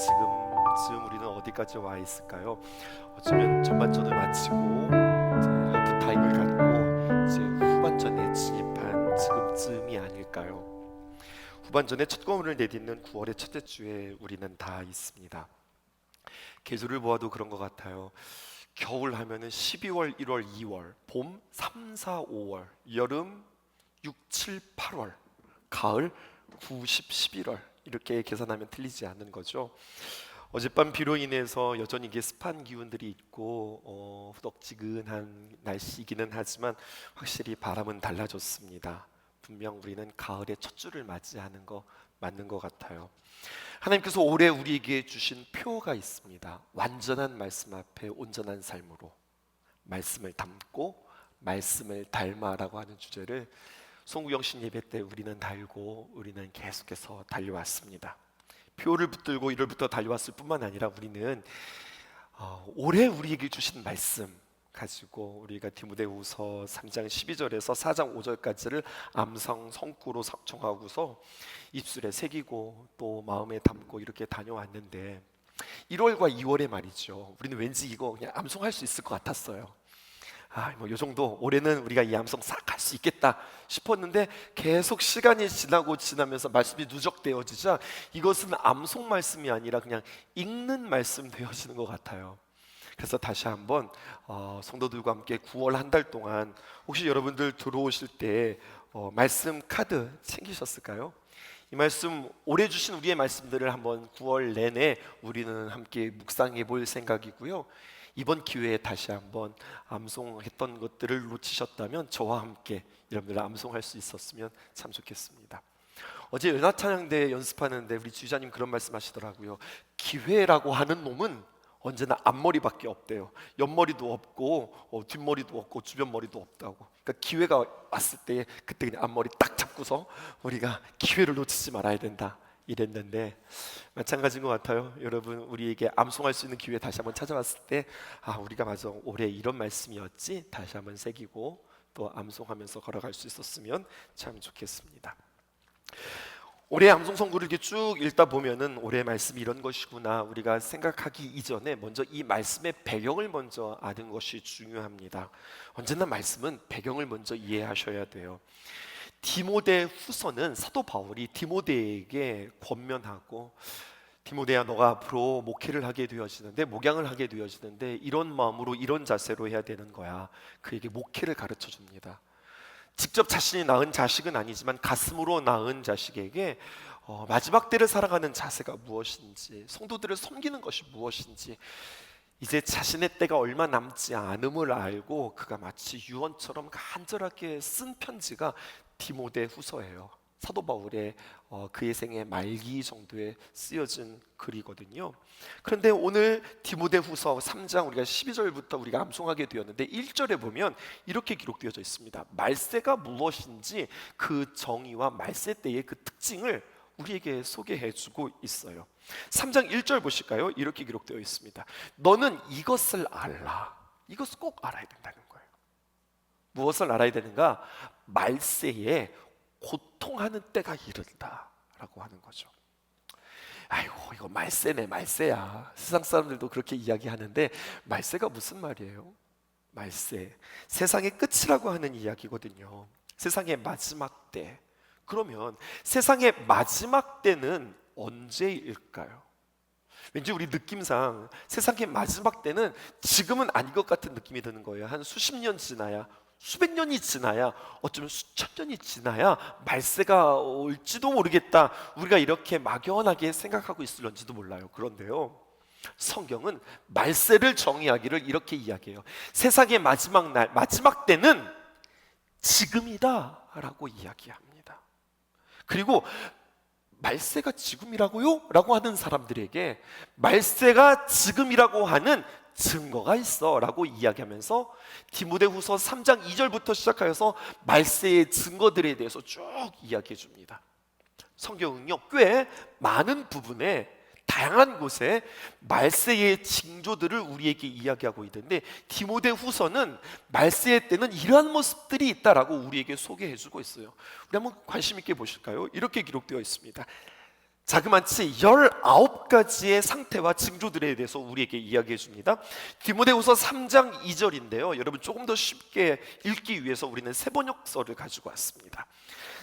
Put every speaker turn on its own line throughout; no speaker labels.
지금쯤 우리는 어디까지 와 있을까요? 어쩌면 전반전을 마치고 이제 하프타임을 갖고 이제 후반전에 진입한 지금쯤이 아닐까요? 후반전에 첫 골을 내딛는 9월의 첫째 주에 우리는 다 있습니다. 계절을 보아도 그런 것 같아요. 겨울 하면은 12월, 1월, 2월, 봄 3, 4, 5월, 여름 6, 7, 8월, 가을 9, 10, 11월 이렇게 계산하면 틀리지 않는 거죠. 어젯밤 비로 인해서 여전히 이게 습한 기운들이 있고 후덥지근한 날씨이기는 하지만 확실히 바람은 달라졌습니다. 분명 우리는 가을의 첫 줄을 맞이하는 거 맞는 것 같아요. 하나님께서 올해 우리에게 주신 표가 있습니다. 완전한 말씀 앞에 온전한 삶으로 말씀을 담고 말씀을 닮아라고 하는 주제를 송구영신 예배 때 우리는 달고 우리는 계속해서 달려왔습니다. 표를 붙들고 1월부터 달려왔을 뿐만 아니라 우리는 올해 우리에게 주신 말씀 가지고 우리가 디모데후서 3장 12절에서 4장 5절까지를 암상 성구로 정하고서 입술에 새기고 또 마음에 담고 이렇게 다녀왔는데 1월과 2월에 말이죠. 우리는 왠지 이거 그냥 암송할 수 있을 것 같았어요. 뭐 요 정도 올해는 우리가 이 암송 싹 할 수 있겠다 싶었는데 계속 시간이 지나면서 말씀이 누적되어지자 이것은 암송 말씀이 아니라 그냥 읽는 말씀 되어지는 것 같아요. 그래서 다시 한번 성도들과 함께 9월 한 달 동안 혹시 여러분들 들어오실 때 말씀 카드 챙기셨을까요? 이 말씀 올해 주신 우리의 말씀들을 한번 9월 내내 우리는 함께 묵상해 볼 생각이고요. 이번 기회에 다시 한번 암송했던 것들을 놓치셨다면 저와 함께 여러분들 암송할 수 있었으면 참 좋겠습니다. 어제 연합찬양대 연습하는데 우리 주자님 그런 말씀하시더라고요. 기회라고 하는 놈은 언제나 앞머리밖에 없대요. 옆머리도 없고 뒷머리도 없고 주변 머리도 없다고. 그러니까 기회가 왔을 때 그때 그냥 앞머리 딱 잡고서 우리가 기회를 놓치지 말아야 된다 이랬는데 마찬가지인 것 같아요. 여러분 우리에게 암송할 수 있는 기회 다시 한번 찾아왔을 때 우리가 맞아 올해 이런 말씀이었지 다시 한번 새기고 또 암송하면서 걸어갈 수 있었으면 참 좋겠습니다. 올해 암송 선구를 이렇게 쭉 읽다 보면은 올해 말씀이 이런 것이구나 우리가 생각하기 이전에 먼저 이 말씀의 배경을 먼저 아는 것이 중요합니다. 언제나 말씀은 배경을 먼저 이해하셔야 돼요. 디모데 후서는 사도 바울이 디모데에게 권면하고 디모데야 너가 앞으로 목회를 하게 되어지는데 목양을 하게 되어지는데 이런 마음으로 이런 자세로 해야 되는 거야. 그에게 목회를 가르쳐 줍니다. 직접 자신이 낳은 자식은 아니지만 가슴으로 낳은 자식에게 마지막 때를 살아가는 자세가 무엇인지 성도들을 섬기는 것이 무엇인지 이제 자신의 때가 얼마 남지 않음을 알고 그가 마치 유언처럼 간절하게 쓴 편지가 디모데 후서예요. 사도 바울의 그의 생애 말기 정도에 쓰여진 글이거든요. 그런데 오늘 디모데 후서 3장 우리가 12절부터 우리가 암송하게 되었는데 1절에 보면 이렇게 기록되어져 있습니다. 말세가 무엇인지 그 정의와 말세 때의 그 특징을 우리에게 소개해주고 있어요. 3장 1절 보실까요? 이렇게 기록되어 있습니다. 너는 이것을 알라. 이것을 꼭 알아야 된다는 거예요. 무엇을 알아야 되는가? 말세에 고통하는 때가 이른다라고 하는 거죠. 아이고 이거 말세네 말세야. 세상 사람들도 그렇게 이야기하는데 말세가 무슨 말이에요? 말세, 세상의 끝이라고 하는 이야기거든요. 세상의 마지막 때. 그러면 세상의 마지막 때는 언제일까요? 왠지 우리 느낌상 세상의 마지막 때는 지금은 아닌 것 같은 느낌이 드는 거예요. 한 수십 년 지나야 수백 년이 지나야 어쩌면 수천 년이 지나야 말세가 올지도 모르겠다 우리가 이렇게 막연하게 생각하고 있을런지도 몰라요. 그런데요 성경은 말세를 정의하기를 이렇게 이야기해요. 세상의 마지막 날 마지막 때는 지금이다 라고 이야기합니다. 그리고 말세가 지금이라고요? 라고 하는 사람들에게 말세가 지금이라고 하는 증거가 있어 라고 이야기하면서 디모데후서 3장 2절부터 시작하여서 말세의 증거들에 대해서 쭉 이야기해 줍니다. 성경은요 꽤 많은 부분에 다양한 곳에 말세의 징조들을 우리에게 이야기하고 있는데 디모데후서는 말세의 때는 이러한 모습들이 있다라고 우리에게 소개해 주고 있어요. 우리 한번 관심 있게 보실까요? 이렇게 기록되어 있습니다. 자그마치 19가지의 상태와 징조들에 대해서 우리에게 이야기해 줍니다. 디모데후서 3장 2절인데요. 여러분 조금 더 쉽게 읽기 위해서 우리는 세번역서를 가지고 왔습니다.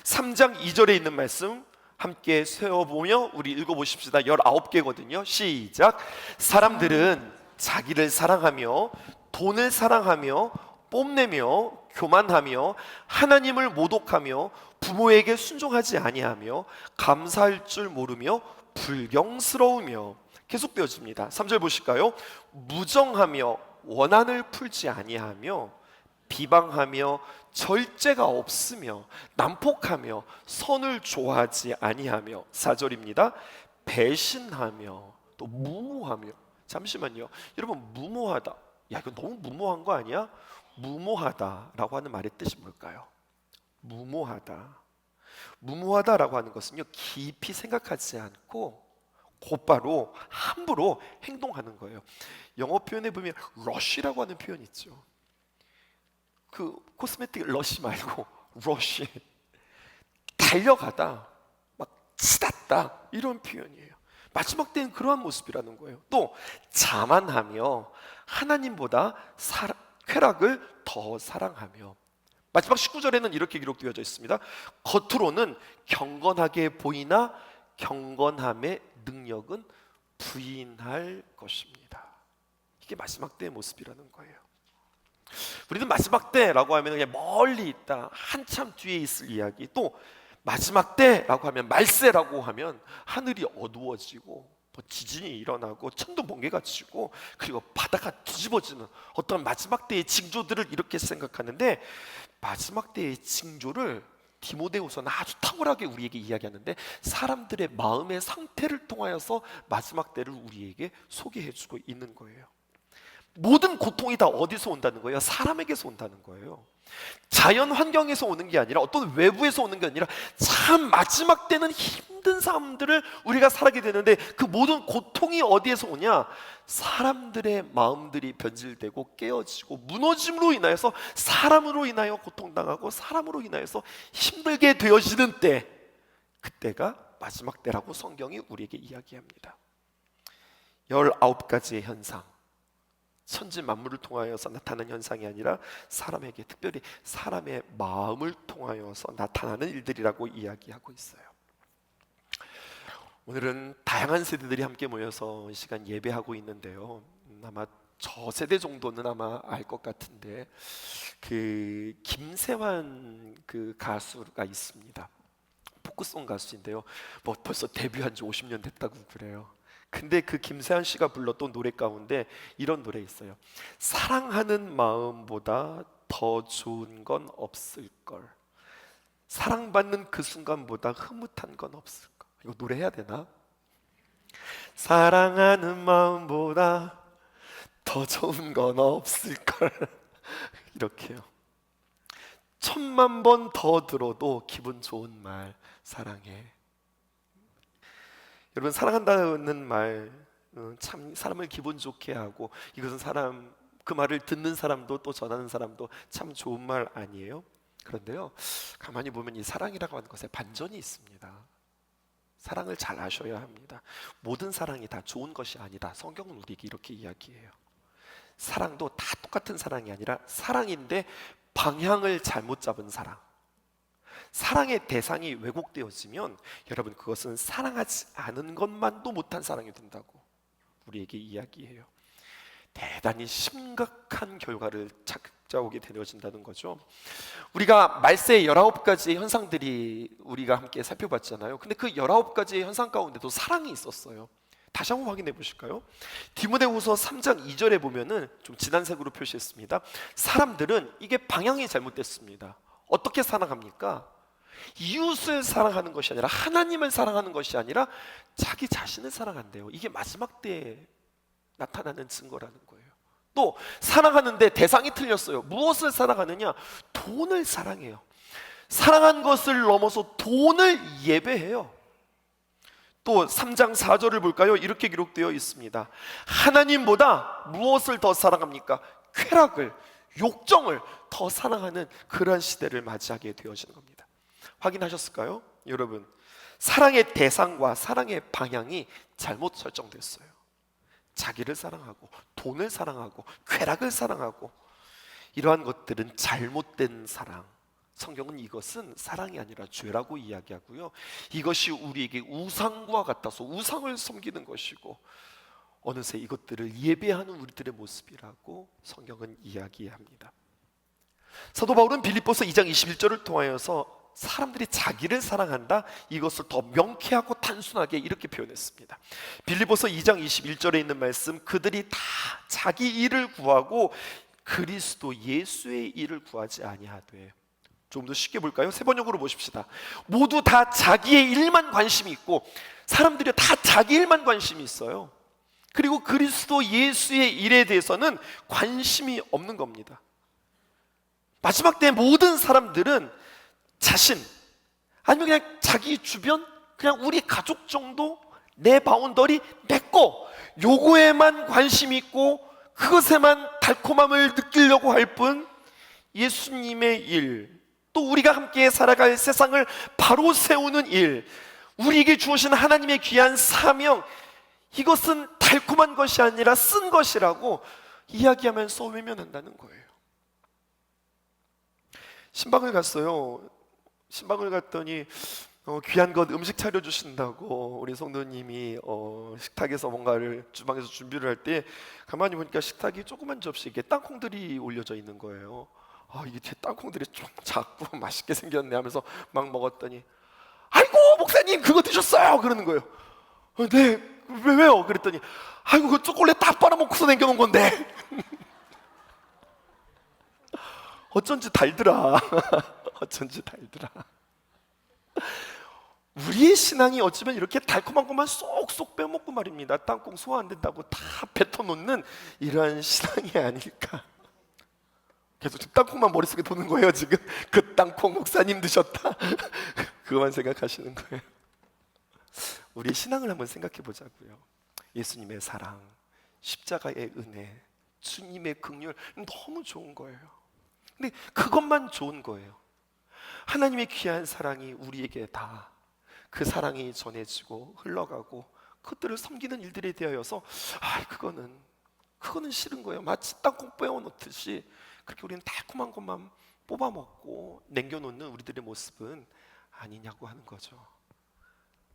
3장 2절에 있는 말씀 함께 세워보며 우리 읽어보십시다. 19개거든요. 시작. 사람들은 자기를 사랑하며 돈을 사랑하며 뽐내며 교만하며 하나님을 모독하며 부모에게 순종하지 아니하며 감사할 줄 모르며 불경스러우며 계속 되어집니다. 3절 보실까요? 무정하며 원한을 풀지 아니하며 비방하며 절제가 없으며 난폭하며 선을 좋아하지 아니하며 4절입니다. 배신하며 또 무모하며. 잠시만요. 여러분, 무모하다, 야 이거 너무 무모한 거 아니야? 무모하다라고 하는 말의 뜻이 뭘까요? 무모하다라고 하는 것은요, 깊이 생각하지 않고 곧바로 함부로 행동하는 거예요. 영어 표현에 보면 rush라고 하는 표현이 있죠. 그 코스메틱 러쉬 말고 러쉬, 달려가다, 막 치닫다, 이런 표현이에요. 마지막 때는 그러한 모습이라는 거예요. 또 자만하며 하나님보다 쾌락을 더 사랑하며. 마지막 19절에는 이렇게 기록되어져 있습니다. 겉으로는 경건하게 보이나 경건함의 능력은 부인할 것입니다. 이게 마지막 때의 모습이라는 거예요. 우리는 마지막 때라고 하면 그냥 멀리 있다, 한참 뒤에 있을 이야기. 또 마지막 때라고 하면, 말세라고 하면 하늘이 어두워지고 뭐 지진이 일어나고 천둥 번개가 치고 그리고 바다가 뒤집어지는 어떤 마지막 때의 징조들을 이렇게 생각하는데, 마지막 때의 징조를 디모데후서는 아주 탁월하게 우리에게 이야기하는데 사람들의 마음의 상태를 통하여서 마지막 때를 우리에게 소개해주고 있는 거예요. 모든 고통이 다 어디서 온다는 거예요? 사람에게서 온다는 거예요. 자연 환경에서 오는 게 아니라, 어떤 외부에서 오는 게 아니라, 참 마지막 때는 힘든 삶들을 우리가 살게 되는데 그 모든 고통이 어디에서 오냐? 사람들의 마음들이 변질되고 깨어지고 무너짐으로 인하여서 사람으로 인하여 고통당하고 사람으로 인하여서 힘들게 되어지는 때, 그때가 마지막 때라고 성경이 우리에게 이야기합니다. 19가지의 현상, 천지 만물을 통하여서 나타나는 현상이 아니라 사람에게, 특별히 사람의 마음을 통하여서 나타나는 일들이라고 이야기하고 있어요. 오늘은 다양한 세대들이 함께 모여서 이 시간 예배하고 있는데요, 아마 저 세대 정도는 아마 알 것 같은데, 그 김세환 그 가수가 있습니다. 포크송 가수인데요, 뭐 벌써 데뷔한 지 50년 됐다고 그래요. 근데 그 김세환 씨가 불렀던 노래 가운데 이런 노래 있어요. 사랑하는 마음보다 더 좋은 건 없을걸, 사랑받는 그 순간보다 흐뭇한 건 없을걸. 이거 노래해야 되나? 사랑하는 마음보다 더 좋은 건 없을걸 이렇게요. 1000만 번 더 들어도 기분 좋은 말, 사랑해. 여러분, 사랑한다는 말 참 사람을 기분 좋게 하고, 이것은 사람, 그 말을 듣는 사람도 또 전하는 사람도 참 좋은 말 아니에요? 그런데요, 가만히 보면 이 사랑이라고 하는 것에 반전이 있습니다. 사랑을 잘 아셔야 합니다. 모든 사랑이 다 좋은 것이 아니다. 성경은 우리에게 이렇게 이야기해요. 사랑도 다 똑같은 사랑이 아니라, 사랑인데 방향을 잘못 잡은 사랑, 사랑의 대상이 왜곡되어지면 여러분, 그것은 사랑하지 않은 것만도 못한 사랑이 된다고 우리에게 이야기해요. 대단히 심각한 결과를 찾아오게 되어진다는 거죠. 우리가 말세의 19가지의 현상들이 우리가 함께 살펴봤잖아요. 근데 그 19가지의 현상 가운데도 사랑이 있었어요. 다시 한번 확인해 보실까요? 디모데후서 3장 2절에 보면은 좀 진한 색으로 표시했습니다. 사람들은, 이게 방향이 잘못됐습니다. 어떻게 사랑합니까? 이웃을 사랑하는 것이 아니라, 하나님을 사랑하는 것이 아니라 자기 자신을 사랑한대요. 이게 마지막 때에 나타나는 증거라는 거예요. 또 사랑하는데 대상이 틀렸어요. 무엇을 사랑하느냐? 돈을 사랑해요. 사랑한 것을 넘어서 돈을 예배해요. 또 3장 4절을 볼까요? 이렇게 기록되어 있습니다. 하나님보다 무엇을 더 사랑합니까? 쾌락을, 욕정을 더 사랑하는 그러한 시대를 맞이하게 되어지는 겁니다. 확인하셨을까요? 여러분, 사랑의 대상과 사랑의 방향이 잘못 설정됐어요. 자기를 사랑하고 돈을 사랑하고 쾌락을 사랑하고 이러한 것들은 잘못된 사랑. 성경은 이것은 사랑이 아니라 죄라고 이야기하고요, 이것이 우리에게 우상과 같아서 우상을 섬기는 것이고 어느새 이것들을 예배하는 우리들의 모습이라고 성경은 이야기합니다. 사도 바울은 빌립보서 2장 21절을 통하여서 사람들이 자기를 사랑한다, 이것을 더 명쾌하고 단순하게 이렇게 표현했습니다. 빌립보서 2장 21절에 있는 말씀, 그들이 다 자기 일을 구하고 그리스도 예수의 일을 구하지 아니하되. 좀 더 쉽게 볼까요? 세 번역으로 보십시다. 모두 다 자기의 일만 관심이 있고, 사람들이 다 자기 일만 관심이 있어요. 그리고 그리스도 예수의 일에 대해서는 관심이 없는 겁니다. 마지막 때 모든 사람들은 자신, 아니면 그냥 자기 주변, 그냥 우리 가족 정도, 내 바운더리, 내 거, 요거에만 관심이 있고 그것에만 달콤함을 느끼려고 할 뿐, 예수님의 일, 또 우리가 함께 살아갈 세상을 바로 세우는 일, 우리에게 주어진 하나님의 귀한 사명, 이것은 달콤한 것이 아니라 쓴 것이라고 이야기하면서 외면한다는 거예요. 신방을 갔어요. 신방을 갔더니 귀한 것 음식 차려주신다고 우리 성도님이 식탁에서 뭔가를 주방에서 준비를 할 때 가만히 보니까 식탁이 조그만 접시에 땅콩들이 올려져 있는 거예요. 이게 제 땅콩들이 좀 작고 맛있게 생겼네 하면서 막 먹었더니, 아이고 목사님 그거 드셨어요? 그러는 거예요. 네, 왜요? 그랬더니, 아이고 그 초콜릿 다 빨아먹고서 남겨놓은 건데. 어쩐지 달더라. 어쩐지 달더라. 우리의 신앙이 어쩌면 이렇게 달콤한 것만 쏙쏙 빼먹고 말입니다, 땅콩 소화 안 된다고 다 뱉어놓는 이러한 신앙이 아닐까. 계속 땅콩만 머릿속에 도는 거예요 지금. 그 땅콩 목사님 드셨다. 그거만 생각하시는 거예요. 우리의 신앙을 한번 생각해 보자고요. 예수님의 사랑, 십자가의 은혜, 주님의 긍휼, 너무 좋은 거예요. 근데 그것만 좋은 거예요. 하나님의 귀한 사랑이 우리에게 다 그 사랑이 전해지고 흘러가고 그것들을 섬기는 일들에 대하여서 그거는 싫은 거예요. 마치 땅콩 빼어놓듯이 그렇게 우리는 달콤한 것만 뽑아먹고 남겨놓는 우리들의 모습은 아니냐고 하는 거죠.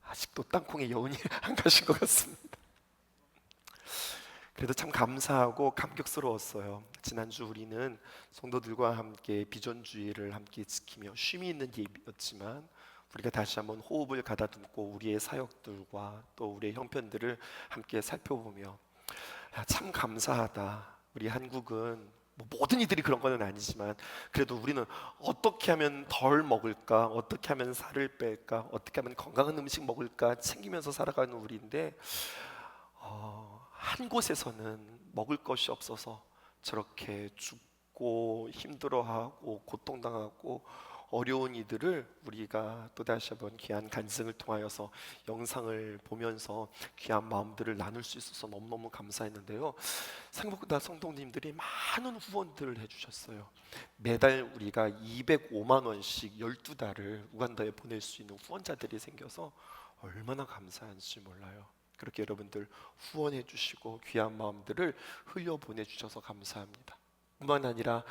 아직도 땅콩의 여운이 안 가신 것 같습니다. 그래도 참 감사하고 감격스러웠어요. 지난주 우리는 성도들과 함께 비전주의를 함께 지키며 쉼이 있는 예배였지만, 우리가 다시 한번 호흡을 가다듬고 우리의 사역들과 또 우리의 형편들을 함께 살펴보며 참 감사하다. 우리 한국은 모든 이들이 그런 건 아니지만 그래도 우리는 어떻게 하면 덜 먹을까, 어떻게 하면 살을 뺄까, 어떻게 하면 건강한 음식 먹을까 챙기면서 살아가는 우리인데, 한 곳에서는 먹을 것이 없어서 저렇게 죽고 힘들어하고 고통당하고 어려운 이들을 우리가 또다시 한번 귀한 간증을 통하여서 영상을 보면서 귀한 마음들을 나눌 수 있어서 너무너무 감사했는데요, 생각보다 성도님들이 많은 후원들을 해주셨어요. 매달 우리가 205만 원씩 12달을 우간다에 보낼 수 있는 후원자들이 생겨서 얼마나 감사한지 몰라요. 그렇게 여러분들 후원해 주시고 귀한 마음들을 흘려보내주셔서 감사합니다. 뿐만 아니라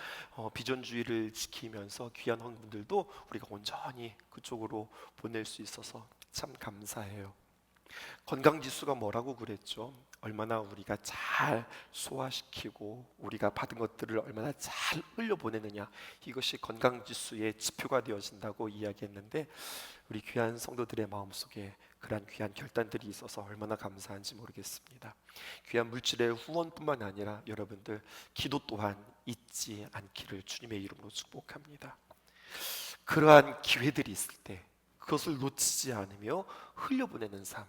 비전주의를 지키면서 귀한 헌금들도 우리가 온전히 그쪽으로 보낼 수 있어서 참 감사해요. 건강지수가 뭐라고 그랬죠? 얼마나 우리가 잘 소화시키고 우리가 받은 것들을 얼마나 잘 흘려보내느냐, 이것이 건강지수의 지표가 되어진다고 이야기했는데, 우리 귀한 성도들의 마음속에 그러한 귀한 결단들이 있어서 얼마나 감사한지 모르겠습니다. 귀한 물질의 후원뿐만 아니라 여러분들 기도 또한 잊지 않기를 주님의 이름으로 축복합니다. 그러한 기회들이 있을 때 그것을 놓치지 않으며 흘려보내는 삶,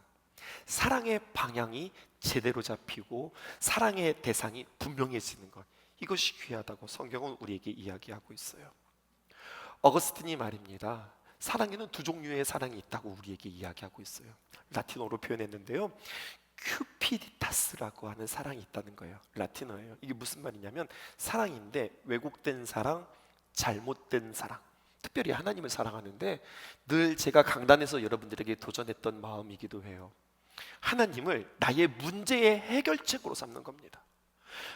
사랑의 방향이 제대로 잡히고 사랑의 대상이 분명해지는 것, 이것이 귀하다고 성경은 우리에게 이야기하고 있어요. 어거스틴이 말입니다, 사랑에는 두 종류의 사랑이 있다고 우리에게 이야기하고 있어요. 라틴어로 표현했는데요, 큐피디타스라고 하는 사랑이 있다는 거예요. 라틴어예요. 이게 무슨 말이냐면 사랑인데 왜곡된 사랑, 잘못된 사랑, 특별히 하나님을 사랑하는데 늘 제가 강단에서 여러분들에게 도전했던 마음이기도 해요. 하나님을 나의 문제의 해결책으로 삼는 겁니다.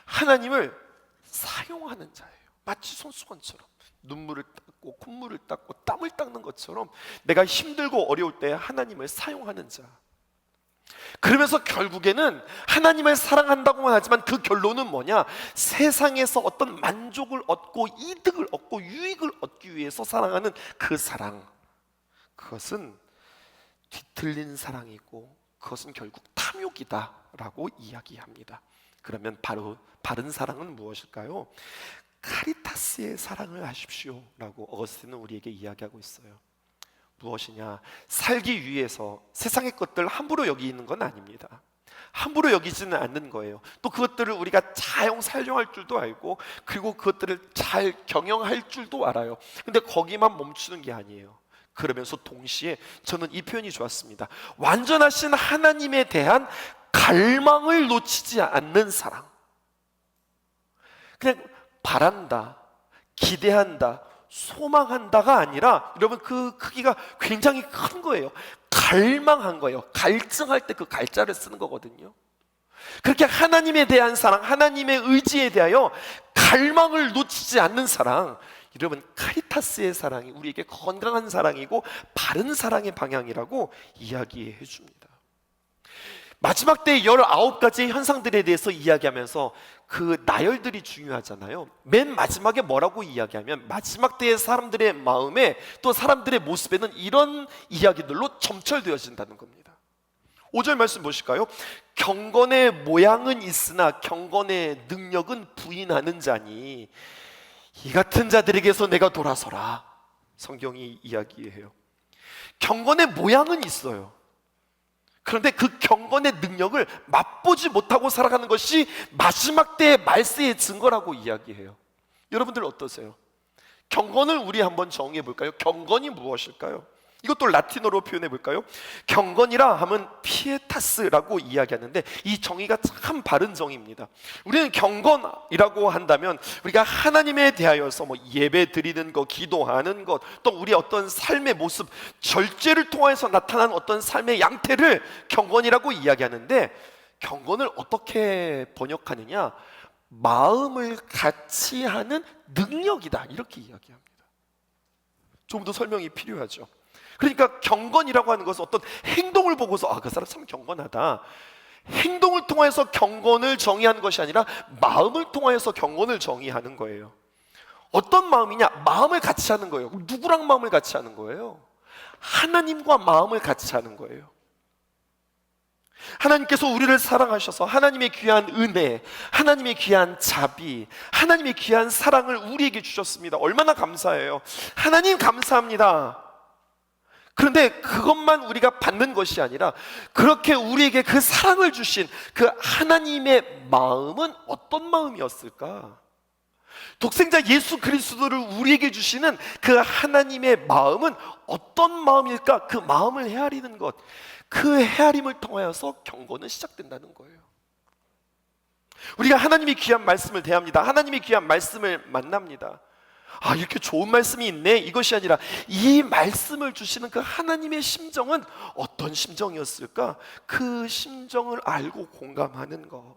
하나님을 사용하는 자예요. 마치 손수건처럼 눈물을 닦고 콧물을 닦고 땀을 닦는 것처럼 내가 힘들고 어려울 때 하나님을 사용하는 자. 그러면서 결국에는 하나님을 사랑한다고만 하지만 그 결론은 뭐냐? 세상에서 어떤 만족을 얻고 이득을 얻고 유익을 얻기 위해서 사랑하는 그 사랑, 그것은 뒤틀린 사랑이고 그것은 결국 탐욕이다라고 이야기합니다. 그러면 바로 바른 사랑은 무엇일까요? 카리타스의 사랑을 하십시오 라고 어거스틴은 우리에게 이야기하고 있어요. 무엇이냐? 살기 위해서 세상의 것들 함부로 여기는 건 아닙니다. 함부로 여기지는 않는 거예요. 또 그것들을 우리가 잘 사용할 줄도 알고 그리고 그것들을 잘 경영할 줄도 알아요. 근데 거기만 멈추는 게 아니에요. 그러면서 동시에 저는 이 표현이 좋았습니다. 완전하신 하나님에 대한 갈망을 놓치지 않는 사랑. 그냥 바란다, 기대한다, 소망한다가 아니라 여러분 그 크기가 굉장히 큰 거예요. 갈망한 거예요. 갈증할 때 그 갈자를 쓰는 거거든요. 그렇게 하나님에 대한 사랑, 하나님의 의지에 대하여 갈망을 놓치지 않는 사랑, 여러분 카리타스의 사랑이 우리에게 건강한 사랑이고 바른 사랑의 방향이라고 이야기해 줍니다. 마지막 때의 19가지의 현상들에 대해서 이야기하면서 그 나열들이 중요하잖아요. 맨 마지막에 뭐라고 이야기하면 마지막 때의 사람들의 마음에 또 사람들의 모습에는 이런 이야기들로 점철되어진다는 겁니다. 5절 말씀 보실까요? 경건의 모양은 있으나 경건의 능력은 부인하는 자니 이 같은 자들에게서 내가 돌아서라. 성경이 이야기해요. 경건의 모양은 있어요. 그런데 그 경건의 능력을 맛보지 못하고 살아가는 것이 마지막 때의 말세의 증거라고 이야기해요. 여러분들 어떠세요? 경건을 우리 한번 정의해 볼까요? 경건이 무엇일까요? 이것도 라틴어로 표현해 볼까요? 경건이라 하면 피에타스라고 이야기하는데 이 정의가 참 바른 정의입니다. 우리는 경건이라고 한다면 우리가 하나님에 대하여서 예배 드리는 것, 기도하는 것, 또 우리 어떤 삶의 모습, 절제를 통해서 나타난 어떤 삶의 양태를 경건이라고 이야기하는데 경건을 어떻게 번역하느냐? 마음을 같이 하는 능력이다 이렇게 이야기합니다. 좀 더 설명이 필요하죠. 그러니까 경건이라고 하는 것은 어떤 행동을 보고서 그 사람 참 경건하다, 행동을 통해서 경건을 정의하는 것이 아니라 마음을 통해서 경건을 정의하는 거예요. 어떤 마음이냐? 마음을 같이 하는 거예요. 누구랑 마음을 같이 하는 거예요? 하나님과 마음을 같이 하는 거예요. 하나님께서 우리를 사랑하셔서 하나님의 귀한 은혜, 하나님의 귀한 자비, 하나님의 귀한 사랑을 우리에게 주셨습니다. 얼마나 감사해요. 하나님 감사합니다. 그런데 그것만 우리가 받는 것이 아니라 그렇게 우리에게 그 사랑을 주신 그 하나님의 마음은 어떤 마음이었을까? 독생자 예수 그리스도를 우리에게 주시는 그 하나님의 마음은 어떤 마음일까? 그 마음을 헤아리는 것, 그 헤아림을 통하여서 경건은 시작된다는 거예요. 우리가 하나님의 귀한 말씀을 대합니다. 하나님의 귀한 말씀을 만납니다. 이렇게 좋은 말씀이 있네, 이것이 아니라 이 말씀을 주시는 그 하나님의 심정은 어떤 심정이었을까? 그 심정을 알고 공감하는 것.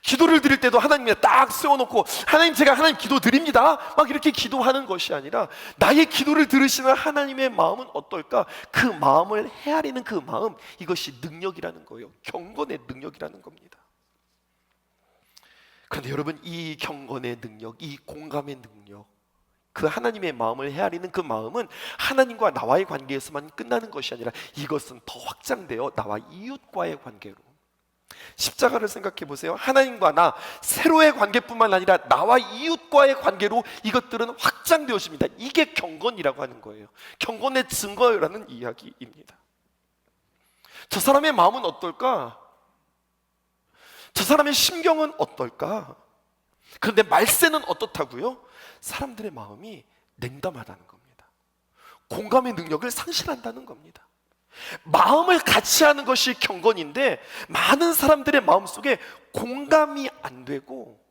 기도를 드릴 때도 하나님에 딱 세워놓고 하나님 제가 하나님 기도 드립니다 막 이렇게 기도하는 것이 아니라 나의 기도를 들으시는 하나님의 마음은 어떨까? 그 마음을 헤아리는 그 마음, 이것이 능력이라는 거예요. 경건의 능력이라는 겁니다. 그런데 여러분, 이 경건의 능력, 이 공감의 능력, 그 하나님의 마음을 헤아리는 그 마음은 하나님과 나와의 관계에서만 끝나는 것이 아니라 이것은 더 확장되어 나와 이웃과의 관계로, 십자가를 생각해 보세요. 하나님과 나 세로의 관계뿐만 아니라 나와 이웃과의 관계로 이것들은 확장되어집니다. 이게 경건이라고 하는 거예요. 경건의 증거라는 이야기입니다. 저 사람의 마음은 어떨까? 저 사람의 심경은 어떨까? 그런데 말세는 어떻다고요? 사람들의 마음이 냉담하다는 겁니다. 공감의 능력을 상실한다는 겁니다. 마음을 같이 하는 것이 경건인데 많은 사람들의 마음속에 공감이 안 되고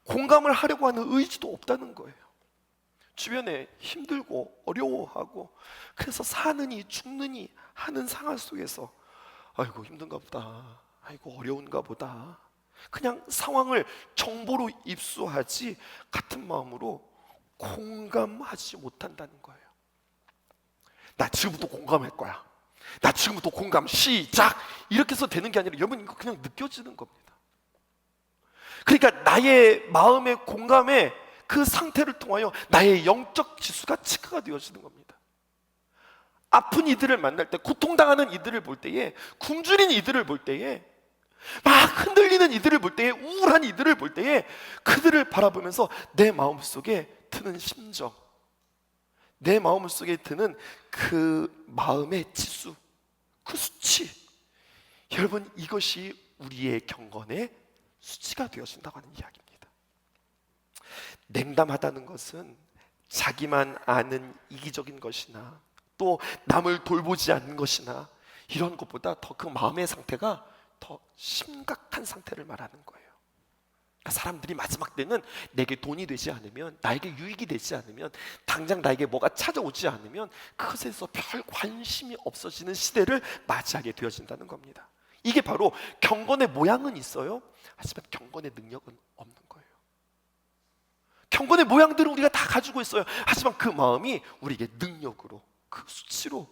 공감을 하려고 하는 의지도 없다는 거예요. 주변에 힘들고 어려워하고, 그래서 사느니 죽느니 하는 상황 속에서 아이고 힘든가 보다, 아이고 어려운가 보다, 그냥 상황을 정보로 입수하지 같은 마음으로 공감하지 못한다는 거예요. 나 지금부터 공감할 거야, 나 지금부터 공감 시작, 이렇게 해서 되는 게 아니라 여러분 이거 그냥 느껴지는 겁니다. 그러니까 나의 마음의 공감에 그 상태를 통하여 나의 영적 지수가 체크가 되어지는 겁니다. 아픈 이들을 만날 때, 고통당하는 이들을 볼 때에, 굶주린 이들을 볼 때에, 막 흔들리는 이들을 볼 때에, 우울한 이들을 볼 때에 그들을 바라보면서 내 마음속에 드는 심정, 내 마음속에 드는 그 마음의 지수, 그 수치, 여러분 이것이 우리의 경건의 수치가 되어진다고 하는 이야기입니다. 냉담하다는 것은 자기만 아는 이기적인 것이나 또 남을 돌보지 않는 것이나 이런 것보다 더 그 마음의 상태가 더 심각한 상태를 말하는 거예요. 그러니까 사람들이 마지막 때는 내게 돈이 되지 않으면, 나에게 유익이 되지 않으면, 당장 나에게 뭐가 찾아오지 않으면 그것에서 별 관심이 없어지는 시대를 맞이하게 되어진다는 겁니다. 이게 바로 경건의 모양은 있어요, 하지만 경건의 능력은 없는 거예요. 경건의 모양들은 우리가 다 가지고 있어요. 하지만 그 마음이 우리에게 능력으로, 그 수치로,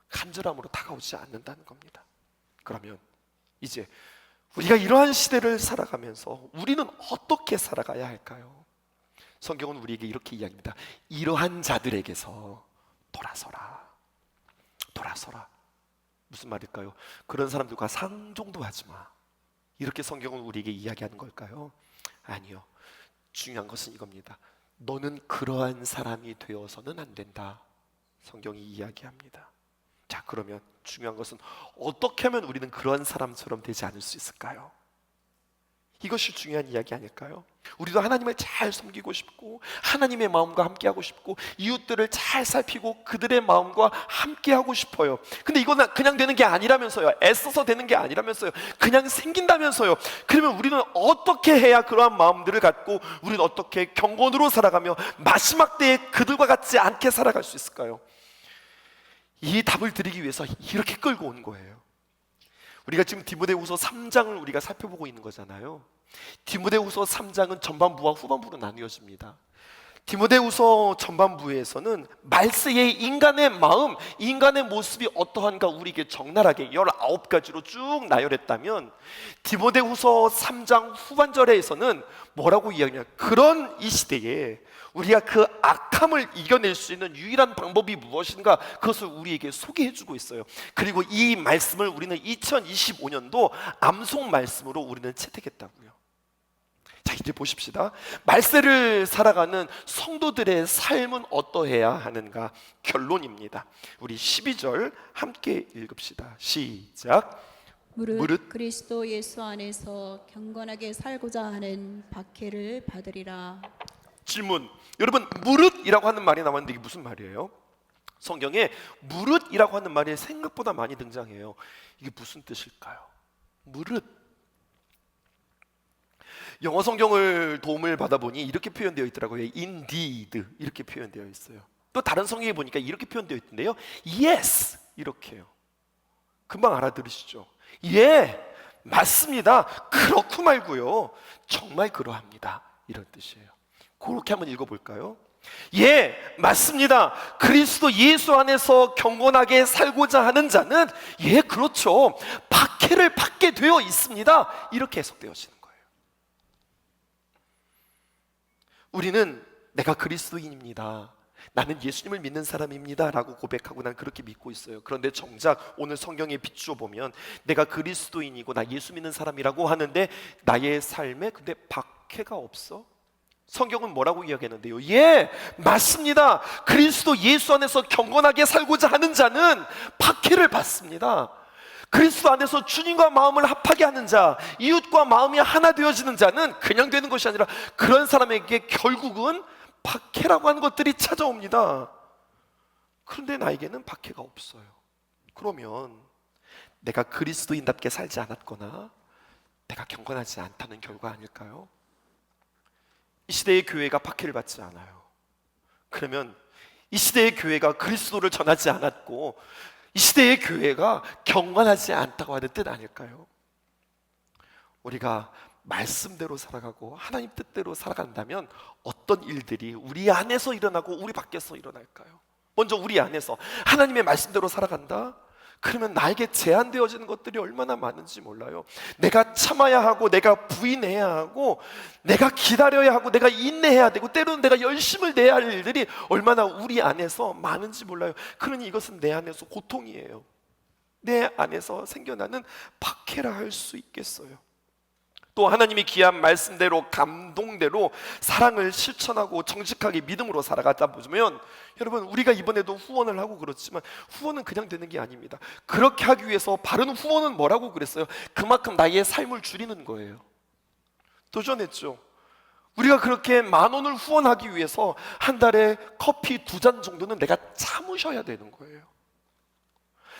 간절함으로 다가오지 않는다는 겁니다. 그러면 이제 우리가 이러한 시대를 살아가면서 우리는 어떻게 살아가야 할까요? 성경은 우리에게 이렇게 이야기합니다. 이러한 자들에게서 돌아서라. 돌아서라. 무슨 말일까요? 그런 사람들과 상종도 하지 마, 이렇게 성경은 우리에게 이야기하는 걸까요? 아니요. 중요한 것은 이겁니다. 너는 그러한 사람이 되어서는 안 된다, 성경이 이야기합니다. 자, 그러면 중요한 것은 어떻게 하면 우리는 그러한 사람처럼 되지 않을 수 있을까요? 이것이 중요한 이야기 아닐까요? 우리도 하나님을 잘 섬기고 싶고, 하나님의 마음과 함께하고 싶고, 이웃들을 잘 살피고 그들의 마음과 함께하고 싶어요. 근데 이건 그냥 되는 게 아니라면서요. 애써서 되는 게 아니라면서요. 그냥 생긴다면서요. 그러면 우리는 어떻게 해야 그러한 마음들을 갖고 우리는 어떻게 경건으로 살아가며 마지막 때에 그들과 같지 않게 살아갈 수 있을까요? 이 답을 드리기 위해서 이렇게 끌고 온 거예요. 우리가 지금 디모데후서 3장을 우리가 살펴보고 있는 거잖아요. 디모데후서 3장은 전반부와 후반부로 나뉘어집니다. 디모데후서 전반부에서는 말세의 인간의 마음, 인간의 모습이 어떠한가 우리에게 적나라하게 19가지로 쭉 나열했다면, 디모데후서 3장 후반절에서는 뭐라고 이야기하냐, 그런 이 시대에 우리가 그 악함을 이겨낼 수 있는 유일한 방법이 무엇인가, 그것을 우리에게 소개해주고 있어요. 그리고 이 말씀을 우리는 2025년도 암송 말씀으로 우리는 채택했다고요. 자, 이제 보십시다. 말세를 살아가는 성도들의 삶은 어떠해야 하는가, 결론입니다. 우리 12절 함께 읽읍시다. 시작.
무릇 그리스도 예수 안에서 경건하게 살고자 하는 박해를 받으리라.
질문. 여러분, 무릇이라고 하는 말이 나왔는데 이게 무슨 말이에요? 성경에 무릇이라고 하는 말이 생각보다 많이 등장해요. 이게 무슨 뜻일까요? 무릇. 영어 성경을 도움을 받아보니 이렇게 표현되어 있더라고요. indeed 이렇게 표현되어 있어요. 또 다른 성경에 보니까 이렇게 표현되어 있던데요. yes 이렇게요. 금방 알아들으시죠? 예, 맞습니다. 그렇고 말고요. 정말 그러합니다. 이런 뜻이에요. 그렇게 한번 읽어볼까요? 예, 맞습니다. 그리스도 예수 안에서 경건하게 살고자 하는 자는, 예, 그렇죠, 박해를 받게 되어 있습니다. 이렇게 해석되어지는 거예요. 우리는 내가 그리스도인입니다, 나는 예수님을 믿는 사람입니다 라고 고백하고 난 그렇게 믿고 있어요. 그런데 정작 오늘 성경에 비추어 보면 내가 그리스도인이고 나 예수 믿는 사람이라고 하는데 나의 삶에 근데 박해가 없어? 성경은 뭐라고 이야기하는데요? 예, 맞습니다. 그리스도 예수 안에서 경건하게 살고자 하는 자는 박해를 받습니다. 그리스도 안에서 주님과 마음을 합하게 하는 자, 이웃과 마음이 하나 되어지는 자는 그냥 되는 것이 아니라 그런 사람에게 결국은 박해라고 하는 것들이 찾아옵니다. 그런데 나에게는 박해가 없어요. 그러면 내가 그리스도인답게 살지 않았거나 내가 경건하지 않다는 결과 아닐까요? 이 시대의 교회가 박해를 받지 않아요. 그러면 이 시대의 교회가 그리스도를 전하지 않았고 이 시대의 교회가 경건하지 않다고 하는 뜻 아닐까요? 우리가 말씀대로 살아가고 하나님 뜻대로 살아간다면 어떤 일들이 우리 안에서 일어나고 우리 밖에서 일어날까요? 먼저 우리 안에서 하나님의 말씀대로 살아간다? 그러면 나에게 제한되어지는 것들이 얼마나 많은지 몰라요. 내가 참아야 하고 내가 부인해야 하고 내가 기다려야 하고 내가 인내해야 되고 때로는 내가 열심을 내야 할 일들이 얼마나 우리 안에서 많은지 몰라요. 그러니 이것은 내 안에서 고통이에요. 내 안에서 생겨나는 박해라 할 수 있겠어요. 또 하나님이 귀한 말씀대로 감동대로 사랑을 실천하고 정직하게 믿음으로 살아가다 보면 여러분, 우리가 이번에도 후원을 하고 그렇지만 후원은 그냥 되는 게 아닙니다. 그렇게 하기 위해서 바른 후원은 뭐라고 그랬어요? 그만큼 나의 삶을 줄이는 거예요. 도전했죠. 우리가 그렇게 10,000원을 후원하기 위해서 한 달에 커피 2잔 정도는 내가 참으셔야 되는 거예요.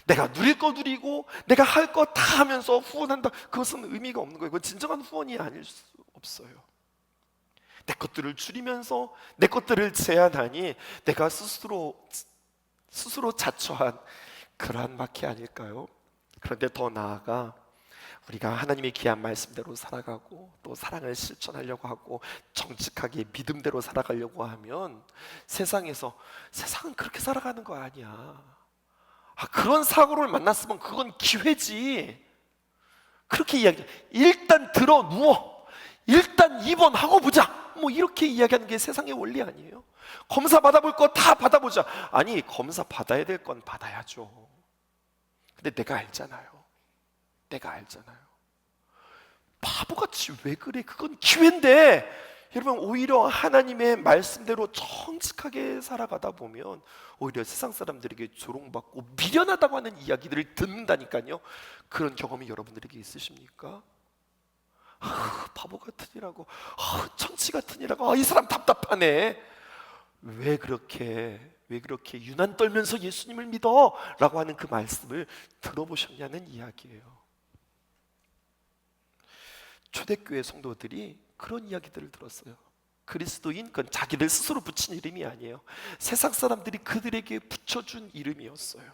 내가 누릴 거 누리고 내가 할 거 다 하면서 후원한다, 그것은 의미가 없는 거예요. 그건 진정한 후원이 아닐 수 없어요. 내 것들을 줄이면서 내 것들을 제한하니 내가 스스로 자초한 그러한 막이 아닐까요? 그런데 더 나아가 우리가 하나님의 귀한 말씀대로 살아가고 또 사랑을 실천하려고 하고 정직하게 믿음대로 살아가려고 하면 세상은 그렇게 살아가는 거 아니야. 그런 사고를 만났으면 그건 기회지. 그렇게 이야기해. 일단 들어 누워. 일단 입원하고 보자. 뭐 이렇게 이야기하는 게 세상의 원리 아니에요? 검사 받아볼 거 다 받아보자. 아니, 검사 받아야 될 건 받아야죠. 근데 내가 알잖아요. 바보같이 왜 그래? 그건 기회인데. 여러분, 오히려 하나님의 말씀대로 정직하게 살아가다 보면 오히려 세상 사람들에게 조롱받고 미련하다고 하는 이야기들을 듣는다니까요. 그런 경험이 여러분들에게 있으십니까? 바보 같으니라고, 천치 같으니라고, 이 사람 답답하네. 왜 그렇게 유난 떨면서 예수님을 믿어? 라고 하는 그 말씀을 들어보셨냐는 이야기예요. 초대교회 성도들이 그런 이야기들을 들었어요. 그리스도인, 그건 자기들 스스로 붙인 이름이 아니에요. 세상 사람들이 그들에게 붙여준 이름이었어요.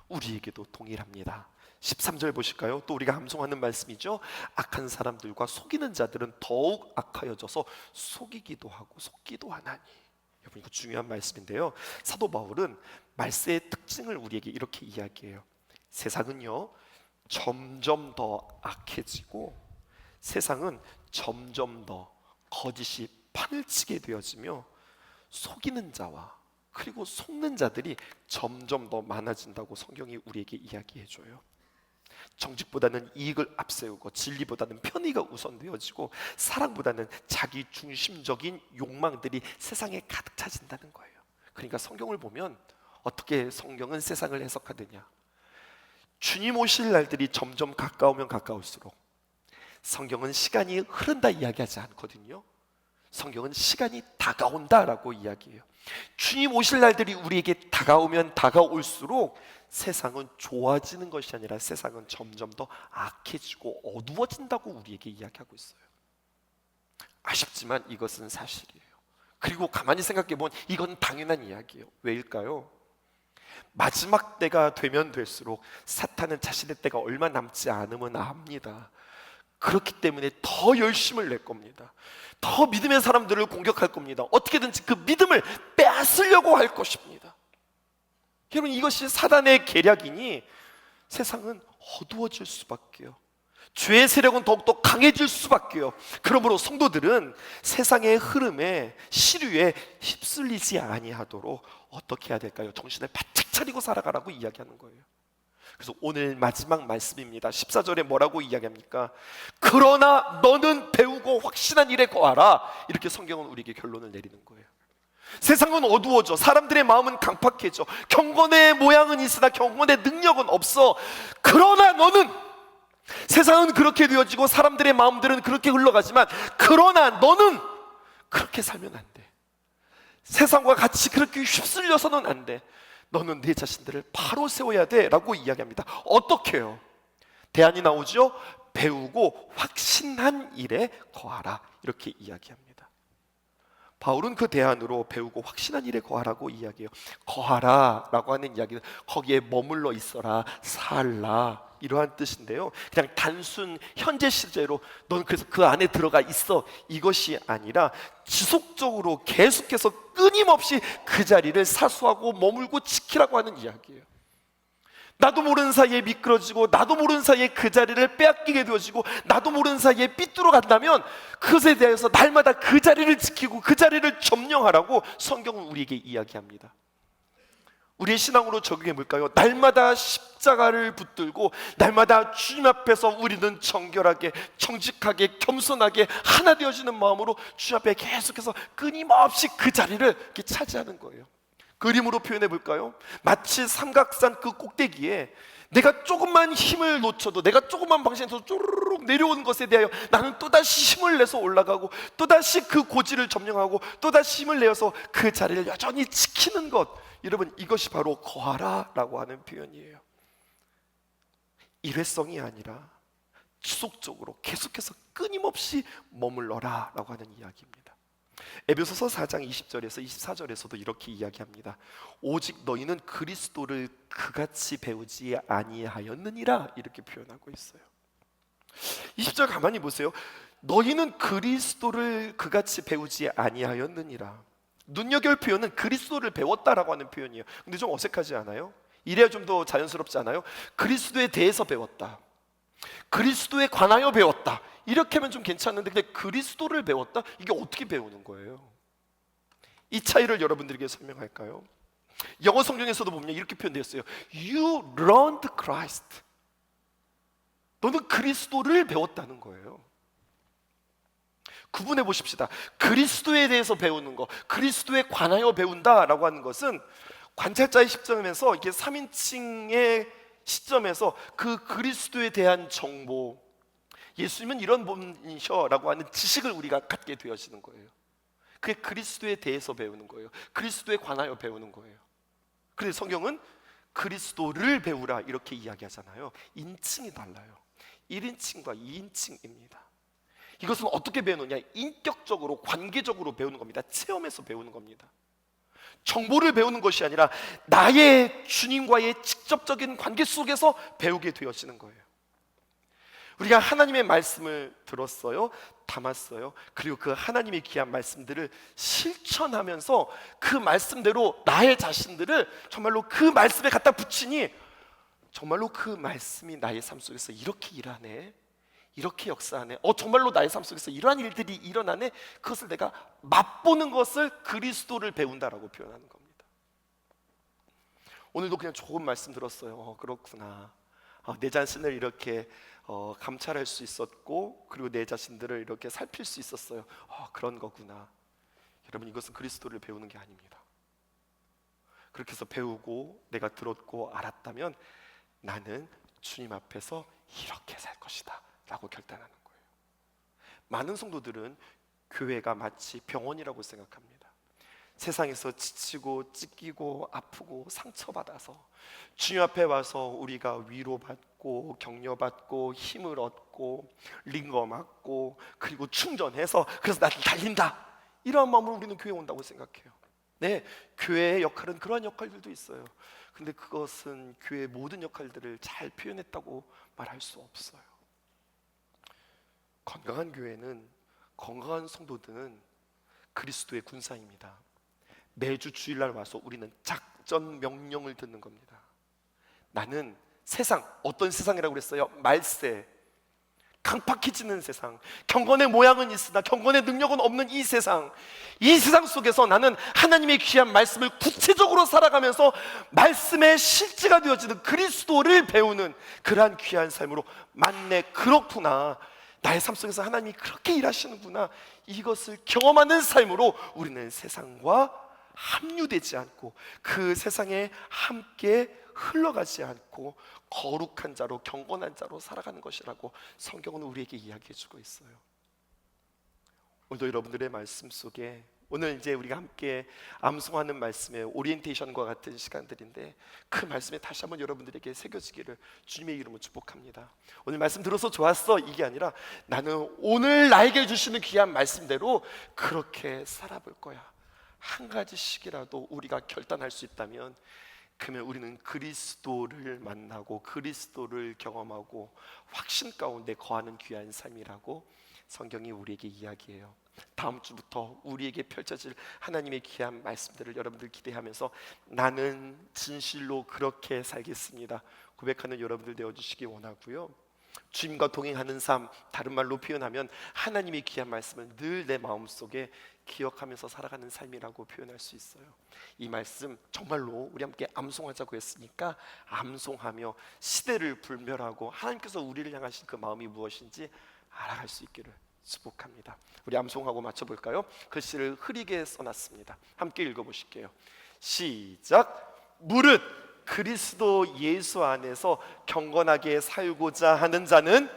우리에게도 동일합니다. 13절 보실까요? 또 우리가 함송하는 말씀이죠. 악한 사람들과 속이는 자들은 더욱 악하여져서 속이기도 하고 속기도 하나니. 여러분, 이거 중요한 말씀인데요. 사도 바울은 말세의 특징을 우리에게 이렇게 이야기해요. 세상은요, 점점 더 악해지고 세상은 점점 더 거짓이 판을 치게 되어지며 속이는 자와 그리고 속는 자들이 점점 더 많아진다고 성경이 우리에게 이야기해줘요. 정직보다는 이익을 앞세우고 진리보다는 편의가 우선되어지고 사랑보다는 자기 중심적인 욕망들이 세상에 가득 차진다는 거예요. 그러니까 성경을 보면 어떻게 성경은 세상을 해석하느냐, 주님 오실 날들이 점점 가까우면 가까울수록 성경은 시간이 흐른다 이야기하지 않거든요. 성경은 시간이 다가온다라고 이야기해요. 주님 오실 날들이 우리에게 다가오면 다가올수록 세상은 좋아지는 것이 아니라 세상은 점점 더 악해지고 어두워진다고 우리에게 이야기하고 있어요. 아쉽지만 이것은 사실이에요. 그리고 가만히 생각해보면 이건 당연한 이야기예요. 왜일까요? 마지막 때가 되면 될수록 사탄은 자신의 때가 얼마 남지 않으면 압니다. 그렇기 때문에 더 열심을 낼 겁니다. 더 믿음의 사람들을 공격할 겁니다. 어떻게든지 그 믿음을 빼앗으려고 할 것입니다. 여러분, 이것이 사단의 계략이니 세상은 어두워질 수밖에요. 죄의 세력은 더욱더 강해질 수밖에요. 그러므로 성도들은 세상의 흐름에 시류에 휩쓸리지 아니하도록 어떻게 해야 될까요? 정신을 바짝 차리고 살아가라고 이야기하는 거예요. 그래서 오늘 마지막 말씀입니다. 14절에 뭐라고 이야기합니까? 그러나 너는 배우고 확신한 일에 거하라. 이렇게 성경은 우리에게 결론을 내리는 거예요. 세상은 어두워져. 사람들의 마음은 강팍해져. 경건의 모양은 있으나 경건의 능력은 없어. 그러나 너는, 세상은 그렇게 되어지고 사람들의 마음들은 그렇게 흘러가지만 그러나 너는 그렇게 살면 안 돼. 세상과 같이 그렇게 휩쓸려서는 안 돼. 너는 내 자신들을 바로 세워야 돼 라고 이야기합니다. 어떻게 해요? 대안이 나오죠. 배우고 확신한 일에 거하라, 이렇게 이야기합니다. 바울은 그 대안으로 배우고 확신한 일에 거하라고 이야기해요. 거하라 라고 하는 이야기는 거기에 머물러 있어라, 살라, 이러한 뜻인데요, 그냥 단순 현재 시제로 넌 그래서 그 안에 들어가 있어, 이것이 아니라 지속적으로 계속해서 끊임없이 그 자리를 사수하고 머물고 지키라고 하는 이야기예요. 나도 모르는 사이에 미끄러지고, 나도 모르는 사이에 그 자리를 빼앗기게 되어지고, 나도 모르는 사이에 삐뚤어 간다면 그것에 대해서 날마다 그 자리를 지키고 그 자리를 점령하라고 성경은 우리에게 이야기합니다. 우리의 신앙으로 적용해 볼까요? 날마다 십자가를 붙들고 날마다 주님 앞에서 우리는 정결하게, 정직하게, 겸손하게 하나 되어지는 마음으로 주님 앞에 계속해서 끊임없이 그 자리를 이렇게 차지하는 거예요. 그림으로 표현해 볼까요? 마치 삼각산 그 꼭대기에 내가 조금만 힘을 놓쳐도, 내가 조금만 방심해서 쪼르륵 내려오는 것에 대하여 나는 또다시 힘을 내서 올라가고, 또다시 그 고지를 점령하고, 또다시 힘을 내어서 그 자리를 여전히 지키는 것, 여러분, 이것이 바로 거하라 라고 하는 표현이에요. 일회성이 아니라 지속적으로 계속해서 끊임없이 머물러라 라고 하는 이야기입니다. 에베소서 4장 20절에서 24절에서도 이렇게 이야기합니다. 오직 너희는 그리스도를 그같이 배우지 아니하였느니라, 이렇게 표현하고 있어요. 20절 가만히 보세요. 너희는 그리스도를 그같이 배우지 아니하였느니라. 눈여겨볼 표현은 그리스도를 배웠다라고 하는 표현이에요. 근데 좀 어색하지 않아요? 이래야 좀 더 자연스럽지 않아요? 그리스도에 대해서 배웠다, 그리스도에 관하여 배웠다, 이렇게 하면 좀 괜찮은데, 근데 그리스도를 배웠다? 이게 어떻게 배우는 거예요? 이 차이를 여러분들에게 설명할까요? 영어 성경에서도 보면 이렇게 표현되었어요. You learned Christ. 너는 그리스도를 배웠다는 거예요. 구분해 보십시다. 그리스도에 대해서 배우는 거, 그리스도에 관하여 배운다라고 하는 것은 관찰자의 시점에서, 이게 3인칭의 시점에서 그 그리스도에 대한 정보, 예수님은 이런 분이셔라고 하는 지식을 우리가 갖게 되어지는 거예요. 그게 그리스도에 대해서 배우는 거예요. 그리스도에 관하여 배우는 거예요. 그래서 성경은 그리스도를 배우라 이렇게 이야기하잖아요. 인칭이 달라요. 1인칭과 2인칭입니다. 이것은 어떻게 배우느냐? 인격적으로, 관계적으로 배우는 겁니다. 체험에서 배우는 겁니다. 정보를 배우는 것이 아니라 나의 주님과의 직접적인 관계 속에서 배우게 되어지는 거예요. 우리가 하나님의 말씀을 들었어요, 담았어요. 그리고 그 하나님의 귀한 말씀들을 실천하면서 그 말씀대로 나의 자신들을 정말로 그 말씀에 갖다 붙이니, 정말로 그 말씀이 나의 삶 속에서 이렇게 일하네, 이렇게 역사하네, 정말로 나의 삶 속에서 이러한 일들이 일어나네, 그것을 내가 맛보는 것을 그리스도를 배운다라고 표현하는 겁니다. 오늘도 그냥 조금 말씀 들었어요. 그렇구나. 내 자신을 이렇게 감찰할 수 있었고, 그리고 내 자신들을 이렇게 살필 수 있었어요. 그런 거구나. 여러분, 이것은 그리스도를 배우는 게 아닙니다. 그렇게 해서 배우고 내가 들었고 알았다면 나는 주님 앞에서 이렇게 살 것이다 라고 결단하는 거예요. 많은 성도들은 교회가 마치 병원이라고 생각합니다. 세상에서 지치고 찢기고 아프고 상처받아서 주님 앞에 와서 우리가 위로받고 격려받고 힘을 얻고 링거 맞고 그리고 충전해서 그래서 나를 달린다, 이런 마음으로 우리는 교회에 온다고 생각해요. 네, 교회의 역할은 그러한 역할들도 있어요. 근데 그것은 교회의 모든 역할들을 잘 표현했다고 말할 수 없어요. 건강한 교회는, 건강한 성도들은 그리스도의 군사입니다. 매주 주일날 와서 우리는 작전 명령을 듣는 겁니다. 나는 세상, 어떤 세상이라고 그랬어요? 말세, 강팍해지는 세상, 경건의 모양은 있으나 경건의 능력은 없는 이 세상, 이 세상 속에서 나는 하나님의 귀한 말씀을 구체적으로 살아가면서 말씀의 실제가 되어지는 그리스도를 배우는 그러한 귀한 삶으로, 맞네, 그렇구나, 나의 삶 속에서 하나님이 그렇게 일하시는구나, 이것을 경험하는 삶으로 우리는 세상과 합류되지 않고 그 세상에 함께 흘러가지 않고 거룩한 자로, 경건한 자로 살아가는 것이라고 성경은 우리에게 이야기해 주고 있어요. 오늘도 여러분들의 말씀 속에 오늘 이제 우리가 함께 암송하는 말씀의 오리엔테이션과 같은 시간들인데 그 말씀에 다시 한번 여러분들에게 새겨지기를 주님의 이름으로 축복합니다. 오늘 말씀 들어서 좋았어 이게 아니라 나는 오늘 나에게 주시는 귀한 말씀대로 그렇게 살아볼 거야. 한 가지씩이라도 우리가 결단할 수 있다면 그러면 우리는 그리스도를 만나고 그리스도를 경험하고 확신 가운데 거하는 귀한 삶이라고 성경이 우리에게 이야기해요. 다음 주부터 우리에게 펼쳐질 하나님의 귀한 말씀들을 여러분들 기대하면서 나는 진실로 그렇게 살겠습니다 고백하는 여러분들 되어주시기 원하고요. 주님과 동행하는 삶, 다른 말로 표현하면 하나님의 귀한 말씀을 늘 내 마음속에 기억하면서 살아가는 삶이라고 표현할 수 있어요. 이 말씀 정말로 우리 함께 암송하자고 했으니까 암송하며 시대를 불멸하고 하나님께서 우리를 향하신 그 마음이 무엇인지 알아갈 수 있기를 축복합니다. 우리 암송하고 맞춰볼까요? 글씨를 흐리게 써놨습니다. 함께 읽어보실게요. 시작. 무릇 그리스도 예수 안에서 경건하게 살고자 하는 자는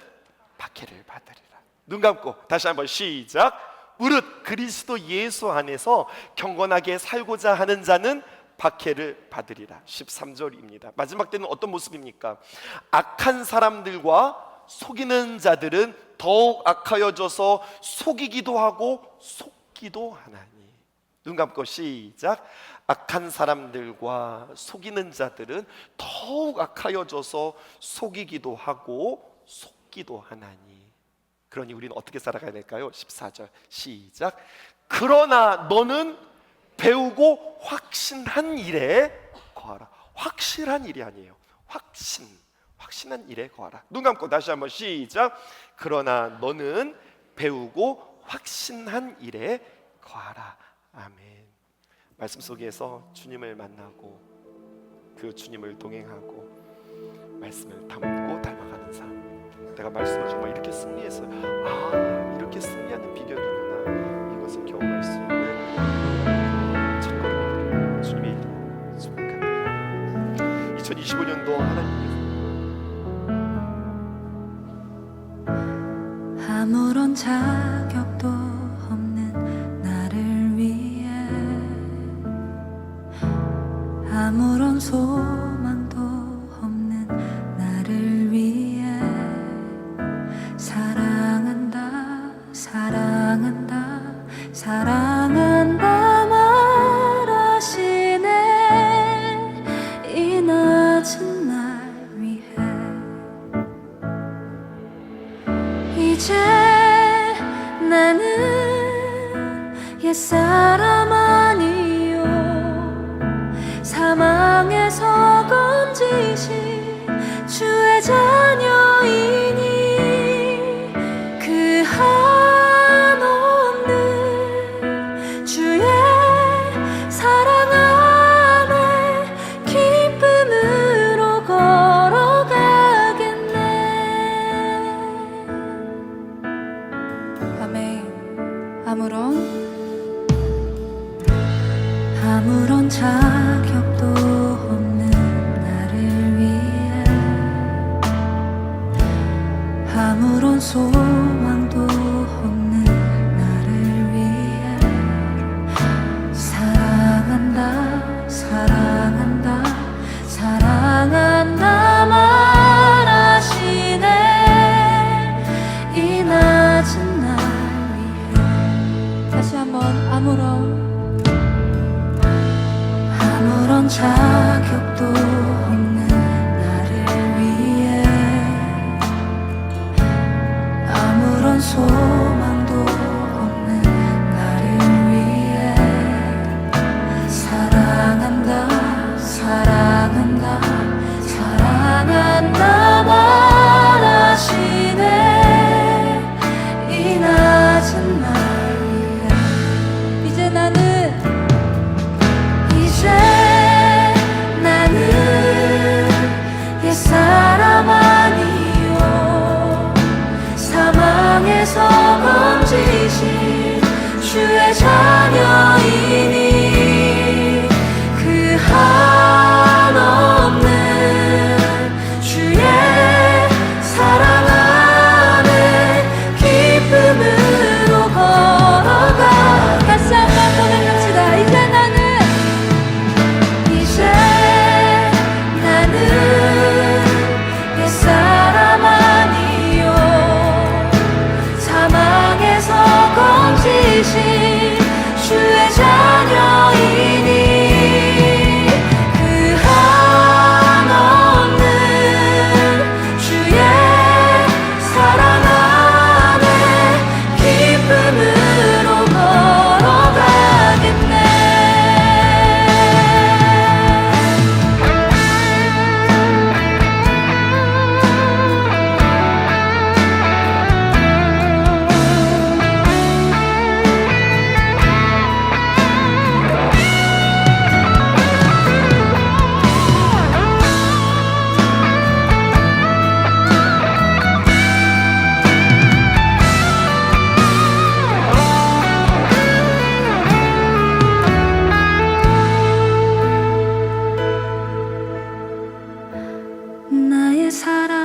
박해를 받으리라. 눈 감고 다시 한번 시작. 무릇 그리스도 예수 안에서 경건하게 살고자 하는 자는 박해를 받으리라. 13절입니다. 마지막 때는 어떤 모습입니까? 악한 사람들과 속이는 자들은 더욱 악하여져서 속이기도 하고 속기도 하나니. 눈 감고 시작. 악한 사람들과 속이는 자들은 더욱 악하여져서 속이기도 하고 속기도 하나니. 그러니 우리는 어떻게 살아가야 될까요? 14절 시작. 그러나 너는 배우고 확신한 일에 거하라. 확실한 일이 아니에요. 확신한 일에 거하라. 눈 감고 다시 한번 시작. 그러나 너는 배우고 확신한 일에 거하라. 아멘. 말씀 속에서 주님을 만나고 그 주님을 동행하고 말씀을 담고 닮아가는 삶. 내가 말씀을 정말 이렇게 승리했어요. 이렇게 승리하는 비결이구나. 이것을 경험할 수 있는 첫걸음이기를 주님의 이름으로 축복합니다. 2025년도 하나님께서
아무런 자격도 없는 나를 위해 아무런 소망도 없는 나를 위해 사랑한다 사랑한다 사랑한다 말하시네. 이 낮은 날 위해 이제 나는 옛사람 아니요 사망에서 건지신 주의 자녀이니 그 한없는 주의 사랑 안에 기쁨으로 걸어가겠네. 아멘. 아무런 자격도 없는 나를 위해 아무런 소망도 없는 나를 위해 사랑한다 사랑한다 사랑한다 말하시네. 이 낮은 날 위해 다시 한번 아무런 자격도 없는 나를 위해 아무런 소망도 없는 나를 위해 사랑한다 사랑한다 사랑한다 말하시네. 이 낮은 날 위해 이제 나는 옛사람 아니요 사망에서 건지신 주의 자녀이니 그 한없는 주의 사랑 안에 기쁨으로 걸어가. 가슴 한번 나의 사랑